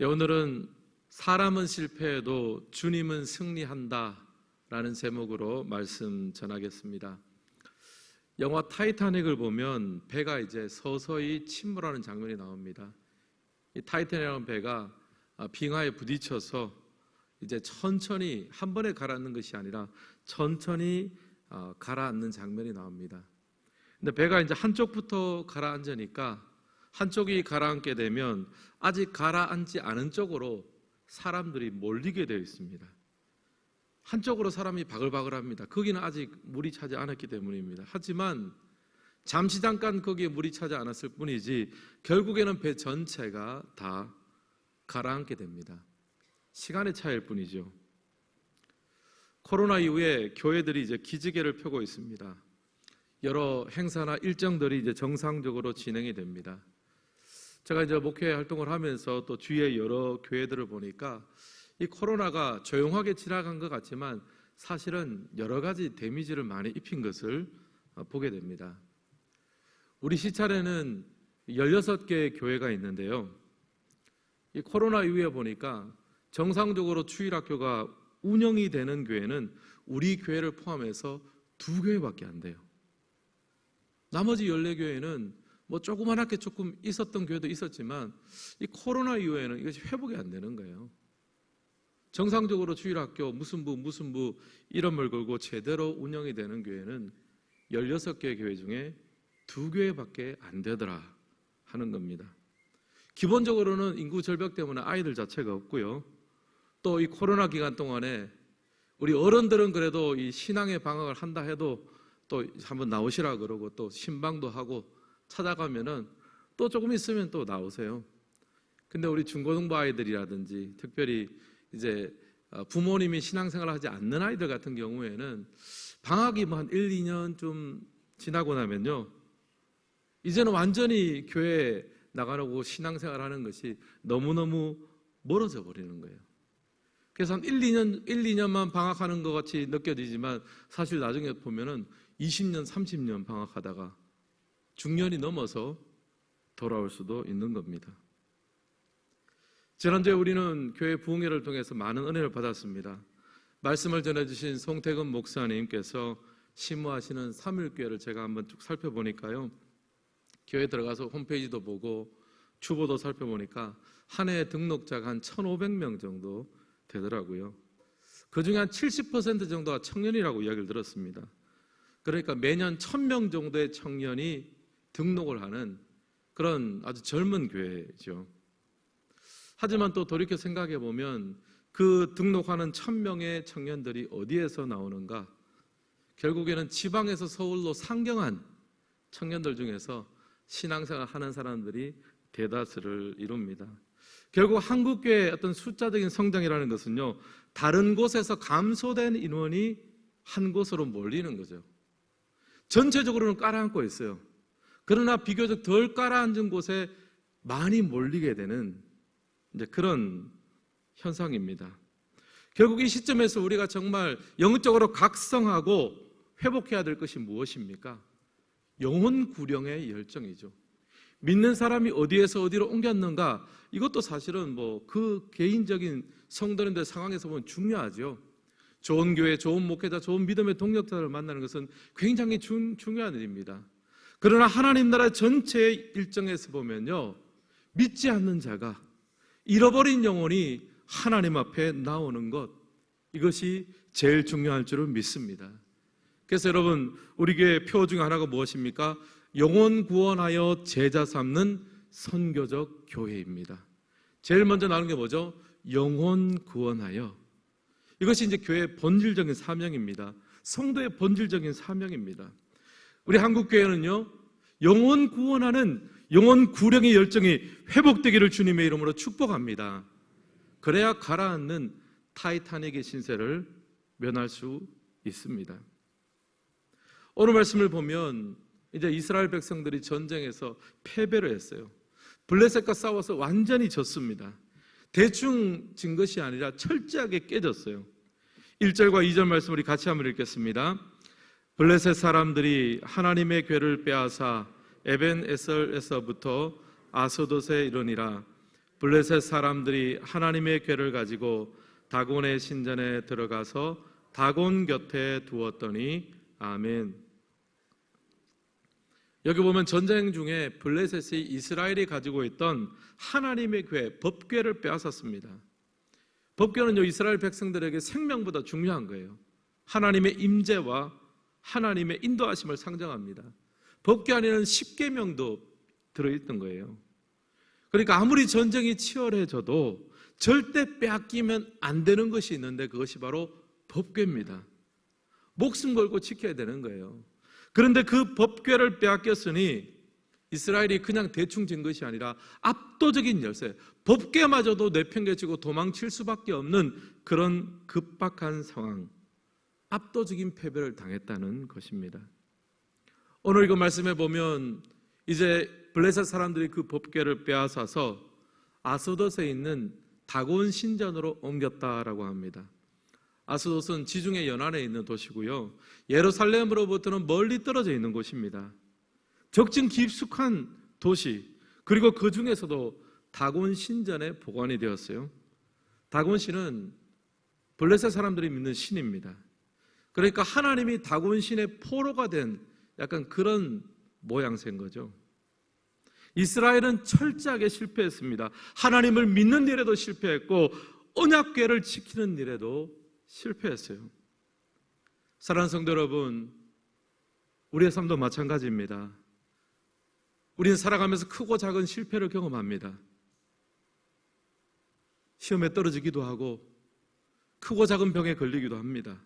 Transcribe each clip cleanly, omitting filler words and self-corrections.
오늘은 사람은 실패해도 주님은 승리한다 라는 제목으로 말씀 전하겠습니다. 영화 타이타닉을 보면 배가 이제 서서히 침몰하는 장면이 나옵니다. 이 타이타닉이라는 배가 빙하에 부딪혀서 이제 천천히 한 번에 가라앉는 것이 아니라 천천히 가라앉는 장면이 나옵니다. 근데 배가 이제 한쪽부터 가라앉으니까 한쪽이 가라앉게 되면 아직 가라앉지 않은 쪽으로 사람들이 몰리게 되어 있습니다. 한쪽으로 사람이 바글바글합니다. 거기는 아직 물이 차지 않았기 때문입니다. 하지만 잠시 잠깐 거기에 물이 차지 않았을 뿐이지 결국에는 배 전체가 다 가라앉게 됩니다. 시간의 차이일 뿐이죠. 코로나 이후에 교회들이 이제 기지개를 펴고 있습니다. 여러 행사나 일정들이 이제 정상적으로 진행이 됩니다. 제가 이제 목회 활동을 하면서 또 주위의 여러 교회들을 보니까 이 코로나가 조용하게 지나간 것 같지만 사실은 여러 가지 데미지를 많이 입힌 것을 보게 됩니다. 우리 시찰에는 16개의 교회가 있는데요. 이 코로나 이후에 보니까 정상적으로 주일학교가 운영이 되는 교회는 우리 교회를 포함해서 2교회밖에 안 돼요. 나머지 14교회는 뭐 조그만하게 조금 있었던 교회도 있었지만 이 코로나 이후에는 이것이 회복이 안 되는 거예요. 정상적으로 주일학교 무슨 부 이름을 걸고 제대로 운영이 되는 교회는 16개 교회 중에 2교회밖에 안 되더라 하는 겁니다. 기본적으로는 인구 절벽 때문에 아이들 자체가 없고요. 또 이 코로나 기간 동안에 우리 어른들은 그래도 이 신앙의 방학을 한다 해도 또 한번 나오시라 그러고 또 신방도 하고 찾아가면은 또 조금 있으면 또 나오세요. 근데 우리 중고등부 아이들이라든지 특별히 이제 부모님이 신앙생활을 하지 않는 아이들 같은 경우에는 방학이 뭐 한 1, 2년 좀 지나고 나면요, 이제는 완전히 교회에 나가려고 신앙생활을 하는 것이 너무너무 멀어져 버리는 거예요. 그래서 한 1, 2년만 방학하는 것 같이 느껴지지만 사실 나중에 보면은 20년, 30년 방학하다가 중년이 넘어서 돌아올 수도 있는 겁니다. 지난주에 우리는 교회 부흥회를 통해서 많은 은혜를 받았습니다. 말씀을 전해주신 송태근 목사님께서 심무하시는 삼일교회를 제가 한번 쭉 살펴보니까요, 교회 들어가서 홈페이지도 보고 추보도 살펴보니까 한 해 등록자가 한 1,500명 정도 되더라고요. 그중에 한 70% 정도가 청년이라고 이야기를 들었습니다. 그러니까 매년 1,000명 정도의 청년이 등록을 하는 그런 아주 젊은 교회죠. 하지만 또 돌이켜 생각해 보면 그 등록하는 1,000명의 청년들이 어디에서 나오는가? 결국에는 지방에서 서울로 상경한 청년들 중에서 신앙생활 하는 사람들이 대다수를 이룹니다. 결국 한국교회의 어떤 숫자적인 성장이라는 것은요, 다른 곳에서 감소된 인원이 한 곳으로 몰리는 거죠. 전체적으로는 깔아앉고 있어요. 그러나 비교적 덜 깔아앉은 곳에 많이 몰리게 되는 이제 그런 현상입니다. 결국 이 시점에서 우리가 정말 영적으로 각성하고 회복해야 될 것이 무엇입니까? 영혼 구령의 열정이죠. 믿는 사람이 어디에서 어디로 옮겼는가, 이것도 사실은 뭐 그 개인적인 성도님들 상황에서 보면 중요하죠. 좋은 교회, 좋은 목회자, 좋은 믿음의 동력자를 만나는 것은 굉장히 중요한 일입니다. 그러나 하나님 나라 전체의 일정에서 보면요, 믿지 않는 자가, 잃어버린 영혼이 하나님 앞에 나오는 것, 이것이 제일 중요할 줄을 믿습니다. 그래서 여러분, 우리 교회 표 중 하나가 무엇입니까? 영혼 구원하여 제자 삼는 선교적 교회입니다. 제일 먼저 나오는 게 뭐죠? 영혼 구원하여. 이것이 이제 교회의 본질적인 사명입니다. 성도의 본질적인 사명입니다. 우리 한국교회는요, 영혼 구원하는 영혼 구령의 열정이 회복되기를 주님의 이름으로 축복합니다. 그래야 가라앉는 타이타닉의 신세를 면할 수 있습니다. 오늘 말씀을 보면 이제 이스라엘 백성들이 전쟁에서 패배를 했어요. 블레셋과 싸워서 완전히 졌습니다. 대충 진 것이 아니라 철저하게 깨졌어요. 1절과 2절 말씀 우리 같이 한번 읽겠습니다. 블레셋 사람들이 하나님의 궤를 빼앗아 에벤에설에서부터 아스돗에 이르니라. 블레셋 사람들이 하나님의 궤를 가지고 다곤의 신전에 들어가서 다곤 곁에 두었더니 아멘. 여기 보면 전쟁 중에 블레셋이 이스라엘이 가지고 있던 하나님의 궤, 법궤를 빼앗았습니다. 법궤는요, 이스라엘 백성들에게 생명보다 중요한 거예요. 하나님의 임재와 하나님의 인도하심을 상징합니다. 법궤 안에는 10계명도 들어있던 거예요. 그러니까 아무리 전쟁이 치열해져도 절대 빼앗기면 안 되는 것이 있는데 그것이 바로 법궤입니다. 목숨 걸고 지켜야 되는 거예요. 그런데 그 법궤를 빼앗겼으니 이스라엘이 그냥 대충 진 것이 아니라 압도적인 열세, 법궤마저도 내팽개치고 도망칠 수밖에 없는 그런 급박한 상황, 압도적인 패배를 당했다는 것입니다. 오늘 이거 말씀해 보면 이제 블레셋 사람들이 그 법궤를 빼앗아서 아스돗에 있는 다곤 신전으로 옮겼다라고 합니다. 아스돗은 지중해 연안에 있는 도시고요, 예루살렘으로부터는 멀리 떨어져 있는 곳입니다. 적진 깊숙한 도시, 그리고 그 중에서도 다곤 신전에 보관이 되었어요. 다곤 신은 블레셋 사람들이 믿는 신입니다. 그러니까 하나님이 다곤 신의 포로가 된 약간 그런 모양새인 거죠. 이스라엘은 철저하게 실패했습니다. 하나님을 믿는 일에도 실패했고 언약궤를 지키는 일에도 실패했어요. 사랑하는 성도 여러분, 우리의 삶도 마찬가지입니다. 우리는 살아가면서 크고 작은 실패를 경험합니다. 시험에 떨어지기도 하고 크고 작은 병에 걸리기도 합니다.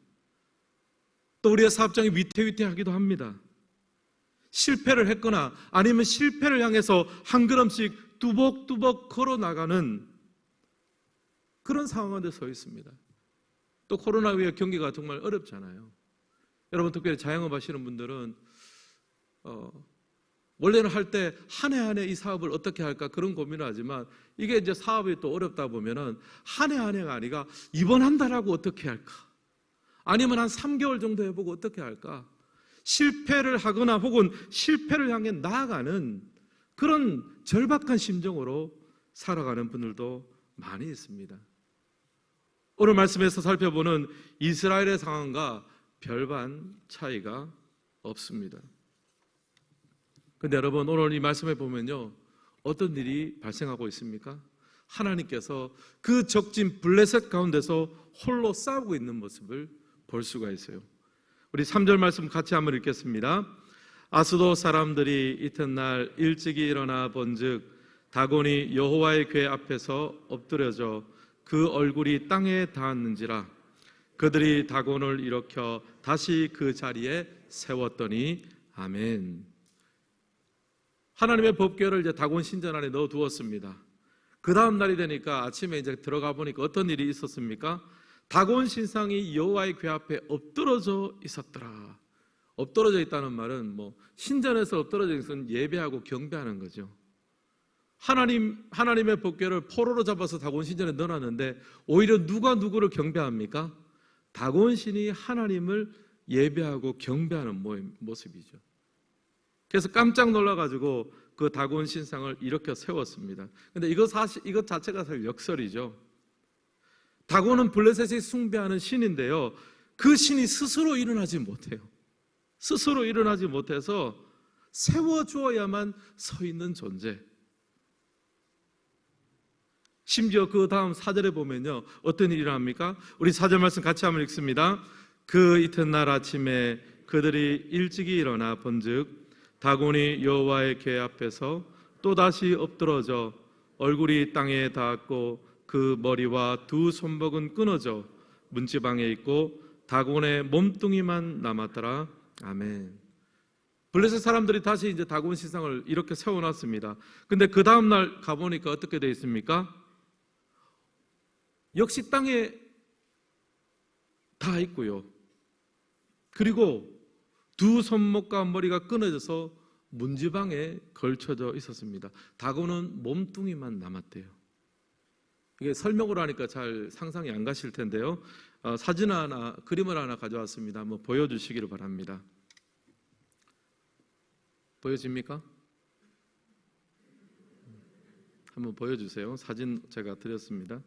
또 우리의 사업장이 위태위태하기도 합니다. 실패를 했거나 아니면 실패를 향해서 한 걸음씩 뚜벅뚜벅 걸어나가는 그런 상황 가운데 서 있습니다. 또 코로나 위에 경기가 정말 어렵잖아요. 여러분, 특별히 자영업 하시는 분들은 원래는 할 때 한 해 한 해 이 사업을 어떻게 할까 그런 고민을 하지만 이게 이제 사업이 또 어렵다 보면은 한 해 한 해가 아니라 이번 한 달하고 어떻게 할까, 아니면 한 3개월 정도 해보고 어떻게 할까, 실패를 하거나 혹은 실패를 향해 나아가는 그런 절박한 심정으로 살아가는 분들도 많이 있습니다. 오늘 말씀에서 살펴보는 이스라엘의 상황과 별반 차이가 없습니다. 그런데 여러분, 오늘 이 말씀에 보면요, 어떤 일이 발생하고 있습니까? 하나님께서 그 적진 블레셋 가운데서 홀로 싸우고 있는 모습을 볼 수가 있어요. 우리 3절 말씀 같이 한번 읽겠습니다. 아스돗 사람들이 이튿날 일찍이 일어나 본즉 다곤이 여호와의 궤 앞에서 엎드려져 그 얼굴이 땅에 닿았는지라. 그들이 다곤을 일으켜 다시 그 자리에 세웠더니 아멘. 하나님의 법궤를 이제 다곤 신전 안에 넣어 두었습니다. 그 다음 날이 되니까 아침에 이제 들어가 보니까 어떤 일이 있었습니까? 다곤 신상이 여호와의 궤 앞에 엎드러져 있었더라. 엎드러져 있다는 말은 신전에서 엎드러져 있는 것은 예배하고 경배하는 거죠. 하나님의 법궤를 포로로 잡아서 다곤 신전에 넣어놨는데 오히려 누가 누구를 경배합니까? 다곤 신이 하나님을 예배하고 경배하는 모습이죠. 그래서 깜짝 놀라가지고 그 다곤 신상을 일으켜 세웠습니다. 근데 이것 자체가 사실 역설이죠. 다곤은 블레셋이 숭배하는 신인데요, 그 신이 스스로 일어나지 못해요. 스스로 일어나지 못해서 세워주어야만 서 있는 존재. 심지어 그 다음 4절에 보면요, 어떤 일이 일어납니까? 우리 4절 말씀 같이 한번 읽습니다. 그 이튿날 아침에 그들이 일찍이 일어나 본즉 다곤이 여호와의 궤 앞에서 또다시 엎드러져 얼굴이 땅에 닿았고 그 머리와 두 손목은 끊어져 문지방에 있고 다곤의 몸뚱이만 남았더라. 아멘. 블레셋 사람들이 다시 이제 다곤 신상을 이렇게 세워놨습니다. 근데 그 다음날 가보니까 어떻게 되어 있습니까? 역시 땅에 닿아 있고요. 그리고 두 손목과 머리가 끊어져서 문지방에 걸쳐져 있었습니다. 다곤은 몸뚱이만 남았대요. 이게 설명으로 하니까 잘 상상이 안 가실 텐데요. 사진 하나, 그림을 하나 가져왔습니다. 한번 보여주시기를 바랍니다. 보여집니까? 한번 보여주세요. 사진 제가 드렸습니다.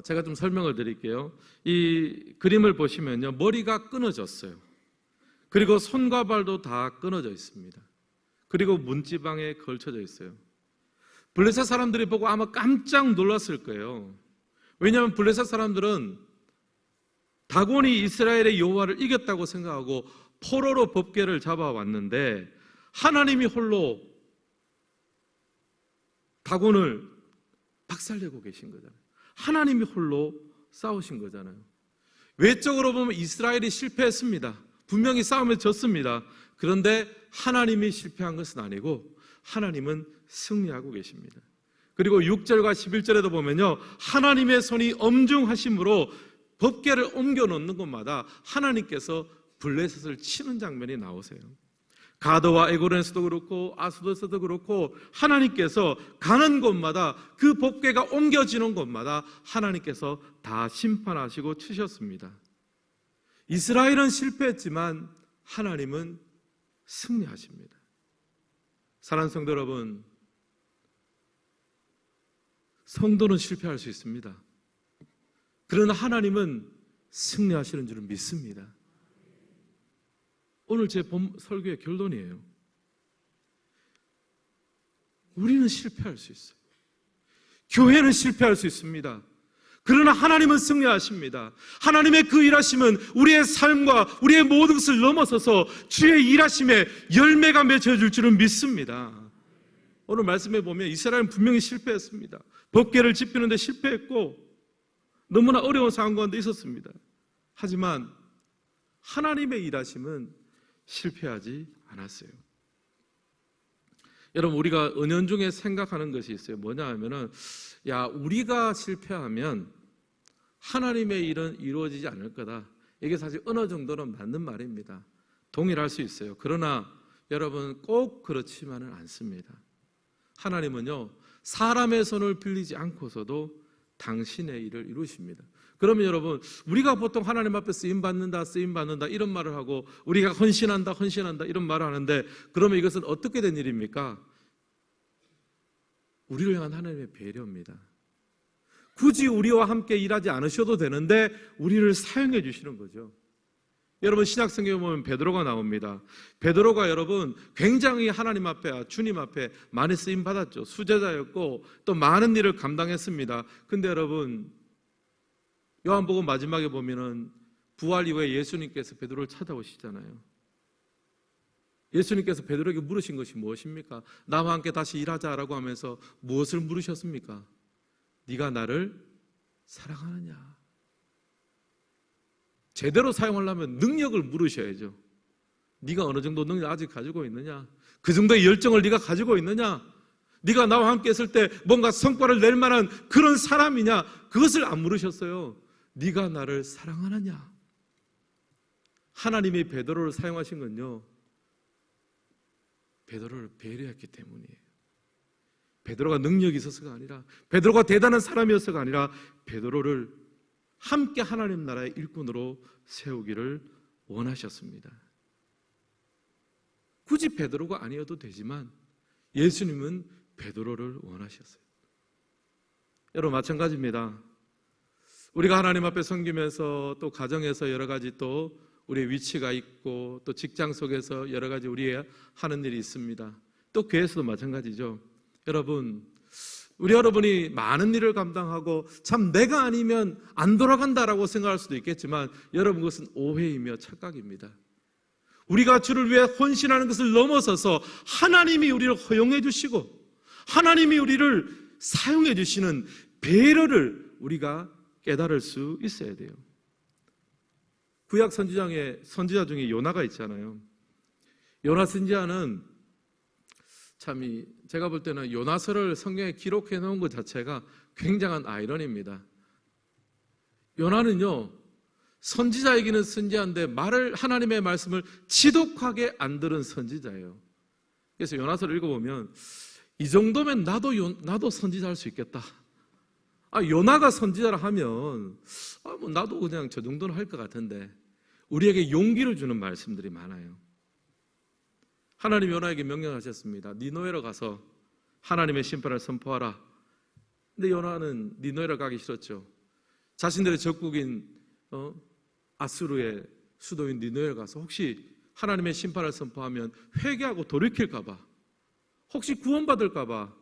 제가 좀 설명을 드릴게요. 이 그림을 보시면요, 머리가 끊어졌어요. 그리고 손과 발도 다 끊어져 있습니다. 그리고 문지방에 걸쳐져 있어요. 블레셋 사람들이 보고 아마 깜짝 놀랐을 거예요. 왜냐하면 블레셋 사람들은 다곤이 이스라엘의 여호와를 이겼다고 생각하고 포로로 법궤를 잡아왔는데 하나님이 홀로 다곤을 박살내고 계신 거잖아요. 하나님이 홀로 싸우신 거잖아요. 외적으로 보면 이스라엘이 실패했습니다. 분명히 싸움에 졌습니다. 그런데 하나님이 실패한 것은 아니고 하나님은 승리하고 계십니다. 그리고 6절과 11절에도 보면요, 하나님의 손이 엄중하심으로 법궤를 옮겨 놓는 곳마다 하나님께서 블레셋을 치는 장면이 나오세요. 가드와 에고론에서도 그렇고 아수도에서도 그렇고 하나님께서 가는 곳마다 그 법궤가 옮겨지는 곳마다 하나님께서 다 심판하시고 치셨습니다. 이스라엘은 실패했지만 하나님은 승리하십니다. 사랑하는 성도 여러분, 성도는 실패할 수 있습니다. 그러나 하나님은 승리하시는 줄을 믿습니다. 오늘 제 설교의 결론이에요. 우리는 실패할 수 있어요. 교회는 실패할 수 있습니다. 그러나 하나님은 승리하십니다. 하나님의 그 일하심은 우리의 삶과 우리의 모든 것을 넘어서서 주의 일하심에 열매가 맺혀질 줄은 믿습니다. 오늘 말씀해 보면 이스라엘은 분명히 실패했습니다. 법궤를 지피는데 실패했고 너무나 어려운 상황 가운데 있었습니다. 하지만 하나님의 일하심은 실패하지 않았어요. 여러분, 우리가 은연중에 생각하는 것이 있어요. 뭐냐 하면은, 우리가 실패하면 하나님의 일은 이루어지지 않을 거다. 이게 사실 어느 정도는 맞는 말입니다. 동일할 수 있어요. 그러나 여러분, 꼭 그렇지만은 않습니다. 하나님은요, 사람의 손을 빌리지 않고서도 당신의 일을 이루십니다. 그러면 여러분, 우리가 보통 하나님 앞에 쓰임받는다 이런 말을 하고 우리가 헌신한다 이런 말을 하는데, 그러면 이것은 어떻게 된 일입니까? 우리를 향한 하나님의 배려입니다. 굳이 우리와 함께 일하지 않으셔도 되는데 우리를 사용해 주시는 거죠. 여러분, 신약성경에 보면 베드로가 나옵니다. 베드로가 여러분 굉장히 하나님 앞에, 주님 앞에 많이 쓰임 받았죠. 수제자였고 또 많은 일을 감당했습니다. 근데 여러분, 요한복음 마지막에 보면은 부활 이후에 예수님께서 베드로를 찾아오시잖아요. 예수님께서 베드로에게 물으신 것이 무엇입니까? 나와 함께 다시 일하자라고 하면서 무엇을 물으셨습니까? 네가 나를 사랑하느냐? 제대로 사용하려면 능력을 물으셔야죠. 네가 어느 정도 능력 아직 가지고 있느냐? 그 정도의 열정을 네가 가지고 있느냐? 네가 나와 함께 했을 때 뭔가 성과를 낼 만한 그런 사람이냐? 그것을 안 물으셨어요. 네가 나를 사랑하느냐? 하나님이 베드로를 사용하신 건요, 베드로를 배려했기 때문이에요. 베드로가 능력이 있어서가 아니라, 베드로가 대단한 사람이어서가 아니라 베드로를 함께 하나님 나라의 일꾼으로 세우기를 원하셨습니다. 굳이 베드로가 아니어도 되지만 예수님은 베드로를 원하셨어요. 여러분, 마찬가지입니다. 우리가 하나님 앞에 섬기면서 또 가정에서 여러 가지 또 우리의 위치가 있고 또 직장 속에서 여러 가지 우리의 하는 일이 있습니다. 또 교회에서도 마찬가지죠. 여러분, 우리 여러분이 많은 일을 감당하고 참 내가 아니면 안 돌아간다라고 생각할 수도 있겠지만 여러분, 그것은 오해이며 착각입니다. 우리가 주를 위해 헌신하는 것을 넘어서서 하나님이 우리를 허용해 주시고 하나님이 우리를 사용해 주시는 배려를 우리가 깨달을 수 있어야 돼요. 구약 선지자 중에 요나가 있잖아요. 요나 선지자는 참 제가 볼 때는 요나서를 성경에 기록해 놓은 것 자체가 굉장한 아이러니입니다. 요나는요, 선지자이기는 선지자인데 하나님의 말씀을 지독하게 안 들은 선지자예요. 그래서 요나서를 읽어보면 이 정도면 나도 선지자 할 수 있겠다. 요나가 선지자를 하면 나도 그냥 저 정도는 할 것 같은데, 우리에게 용기를 주는 말씀들이 많아요. 하나님 요나에게 명령하셨습니다. 니느웨로 가서 하나님의 심판을 선포하라. 근데 요나는 니느웨로 가기 싫었죠. 자신들의 적국인 아수르의 수도인 니느웨로 가서 혹시 하나님의 심판을 선포하면 회개하고 돌이킬까 봐, 혹시 구원받을까 봐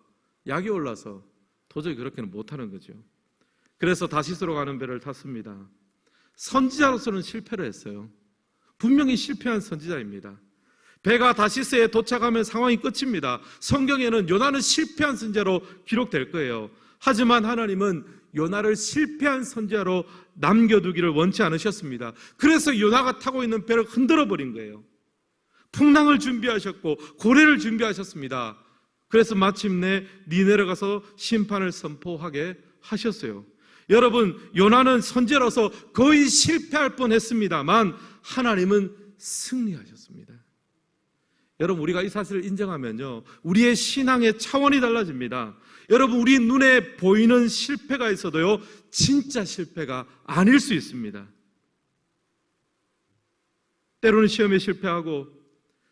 약이 올라서 도저히 그렇게는 못하는 거죠. 그래서 다시스로 가는 배를 탔습니다. 선지자로서는 실패를 했어요. 분명히 실패한 선지자입니다. 배가 다시스에 도착하면 상황이 끝입니다. 성경에는 요나는 실패한 선지자로 기록될 거예요. 하지만 하나님은 요나를 실패한 선지자로 남겨두기를 원치 않으셨습니다. 그래서 요나가 타고 있는 배를 흔들어 버린 거예요. 풍랑을 준비하셨고 고래를 준비하셨습니다. 그래서 마침내 니느웨로 가서 심판을 선포하게 하셨어요. 여러분, 요나는 선지자로서 거의 실패할 뻔했습니다만 하나님은 승리하셨습니다. 여러분, 우리가 이 사실을 인정하면요, 우리의 신앙의 차원이 달라집니다. 여러분, 우리 눈에 보이는 실패가 있어도요, 진짜 실패가 아닐 수 있습니다. 때로는 시험에 실패하고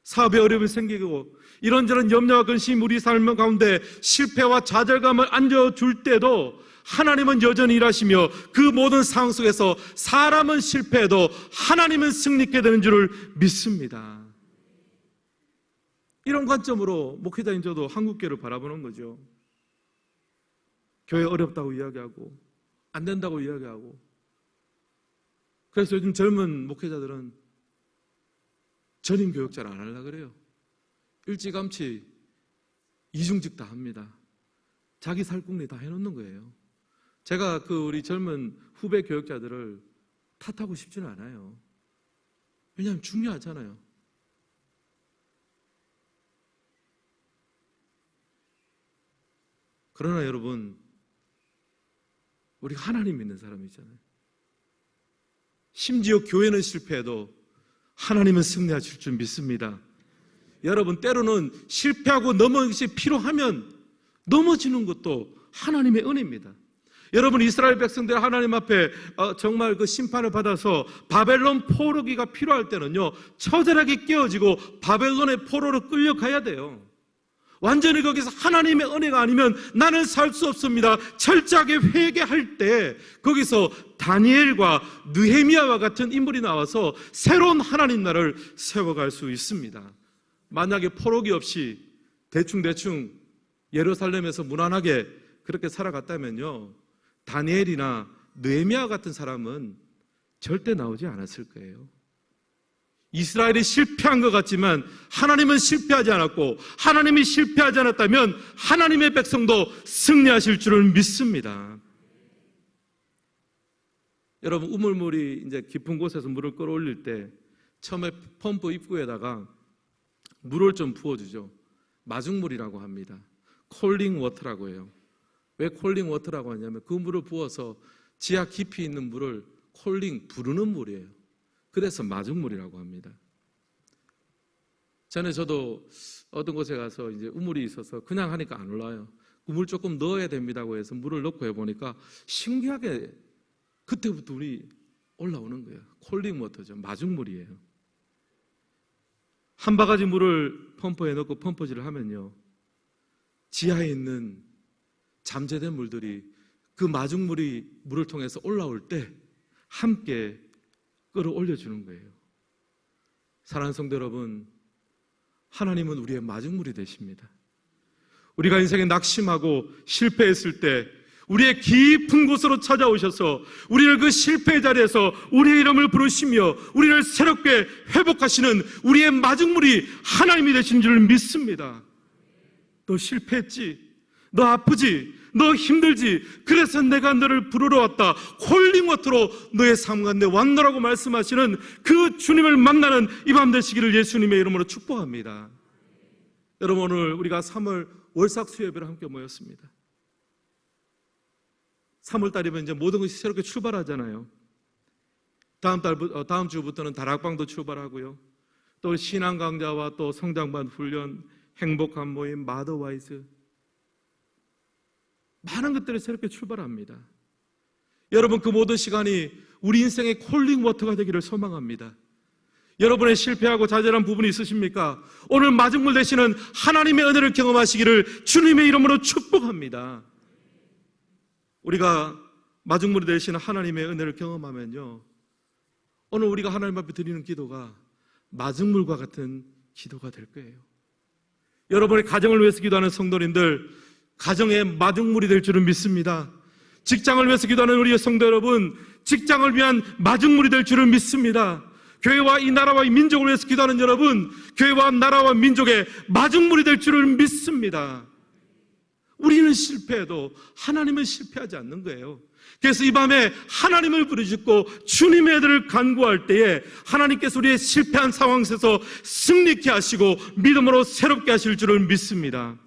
사업에 어려움이 생기고 이런저런 염려와 근심이 우리 삶 가운데 실패와 좌절감을 안겨줄 때도 하나님은 여전히 일하시며 그 모든 상황 속에서 사람은 실패해도 하나님은 승리케 되는 줄을 믿습니다. 이런 관점으로 목회자인 저도 한국교회를 바라보는 거죠. 교회 어렵다고 이야기하고 안 된다고 이야기하고, 그래서 요즘 젊은 목회자들은 전임 교육자를 안 하려고 그래요. 일찌감치 이중직 다 합니다. 자기 살궁리 다 해놓는 거예요. 제가 우리 젊은 후배 교육자들을 탓하고 싶지는 않아요. 왜냐하면 중요하잖아요. 그러나 여러분, 우리 하나님 믿는 사람이잖아요. 심지어 교회는 실패해도 하나님은 승리하실 줄 믿습니다. 여러분, 때로는 실패하고 넘어지는 것이 필요하면 넘어지는 것도 하나님의 은혜입니다. 여러분, 이스라엘 백성들 하나님 앞에 정말 그 심판을 받아서 바벨론 포로기가 필요할 때는요, 처절하게 깨어지고 바벨론의 포로로 끌려가야 돼요. 완전히 거기서 하나님의 은혜가 아니면 나는 살 수 없습니다. 철저하게 회개할 때 거기서 다니엘과 느헤미야와 같은 인물이 나와서 새로운 하나님 나라를 세워갈 수 있습니다. 만약에 포로기 없이 대충 예루살렘에서 무난하게 그렇게 살아갔다면요, 다니엘이나 느헤미야 같은 사람은 절대 나오지 않았을 거예요. 이스라엘이 실패한 것 같지만 하나님은 실패하지 않았고, 하나님이 실패하지 않았다면 하나님의 백성도 승리하실 줄을 믿습니다. 여러분, 우물물이 이제 깊은 곳에서 물을 끌어올릴 때 처음에 펌프 입구에다가 물을 좀 부어주죠. 마중물이라고 합니다. 콜링 워터라고 해요. 왜 콜링 워터라고 하냐면 그 물을 부어서 지하 깊이 있는 물을 콜링, 부르는 물이에요. 그래서 마중물이라고 합니다. 전에 저도 어떤 곳에 가서 이제 우물이 있어서 그냥 하니까 안 올라와요. 물 조금 넣어야 됩니다고 해서 물을 넣고 해보니까 신기하게 그때부터 물이 올라오는 거예요. 콜링 워터죠. 마중물이에요. 한 바가지 물을 펌프에 넣고 펌프질을 하면요, 지하에 있는 잠재된 물들이 그 마중물이 물을 통해서 올라올 때 함께 끌어올려주는 거예요. 사랑하는 성도 여러분, 하나님은 우리의 마중물이 되십니다. 우리가 인생에 낙심하고 실패했을 때 우리의 깊은 곳으로 찾아오셔서 우리를 그 실패의 자리에서 우리의 이름을 부르시며 우리를 새롭게 회복하시는 우리의 마중물이 하나님이 되신 줄 믿습니다. 너 실패했지? 너 아프지? 너 힘들지? 그래서 내가 너를 부르러 왔다. 콜링워터로 너의 삶 가운데 왔노라고 말씀하시는 그 주님을 만나는 이 밤 되시기를 예수님의 이름으로 축복합니다. 여러분, 오늘 우리가 3월 월삭 수요예배를 함께 모였습니다. 3월 달이면 이제 모든 것이 새롭게 출발하잖아요. 다음 주부터는 다락방도 출발하고요. 또 신앙 강좌와 또 성장반 훈련, 행복한 모임, 마더와이즈, 많은 것들이 새롭게 출발합니다. 여러분, 그 모든 시간이 우리 인생의 콜링 워터가 되기를 소망합니다. 여러분의 실패하고 좌절한 부분이 있으십니까? 오늘 마중물 되시는 하나님의 은혜를 경험하시기를 주님의 이름으로 축복합니다. 우리가 마중물이 되시는 하나님의 은혜를 경험하면요, 오늘 우리가 하나님 앞에 드리는 기도가 마중물과 같은 기도가 될 거예요. 여러분의 가정을 위해서 기도하는 성도님들, 가정의 마중물이 될 줄은 믿습니다. 직장을 위해서 기도하는 우리의 성도 여러분, 직장을 위한 마중물이 될 줄은 믿습니다. 교회와 이 나라와 이 민족을 위해서 기도하는 여러분, 교회와 나라와 민족의 마중물이 될 줄은 믿습니다. 우리는 실패해도 하나님은 실패하지 않는 거예요. 그래서 이 밤에 하나님을 부르짖고 주님의 애들을 간구할 때에 하나님께서 우리의 실패한 상황 속에서 승리케 하시고 믿음으로 새롭게 하실 줄을 믿습니다.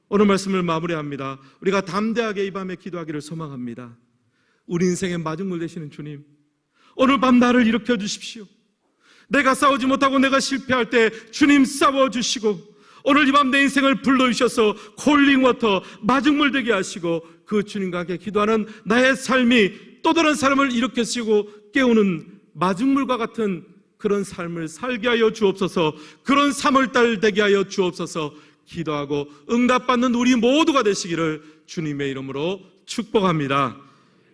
오늘 말씀을 마무리합니다. 우리가 담대하게 이 밤에 기도하기를 소망합니다. 우리 인생의 마중물 되시는 주님, 오늘 밤 나를 일으켜 주십시오. 내가 싸우지 못하고 내가 실패할 때 주님 싸워주시고, 오늘 이 밤 내 인생을 불러주셔서 콜링워터 마중물 되게 하시고, 그 주님과 함께 기도하는 나의 삶이 또 다른 사람을 일으켜주시고 깨우는 마중물과 같은 그런 삶을 살게 하여 주옵소서. 그런 3월달 되게 하여 주옵소서. 기도하고 응답받는 우리 모두가 되시기를 주님의 이름으로 축복합니다.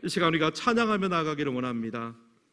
이 시간 우리가 찬양하며 나아가기를 원합니다.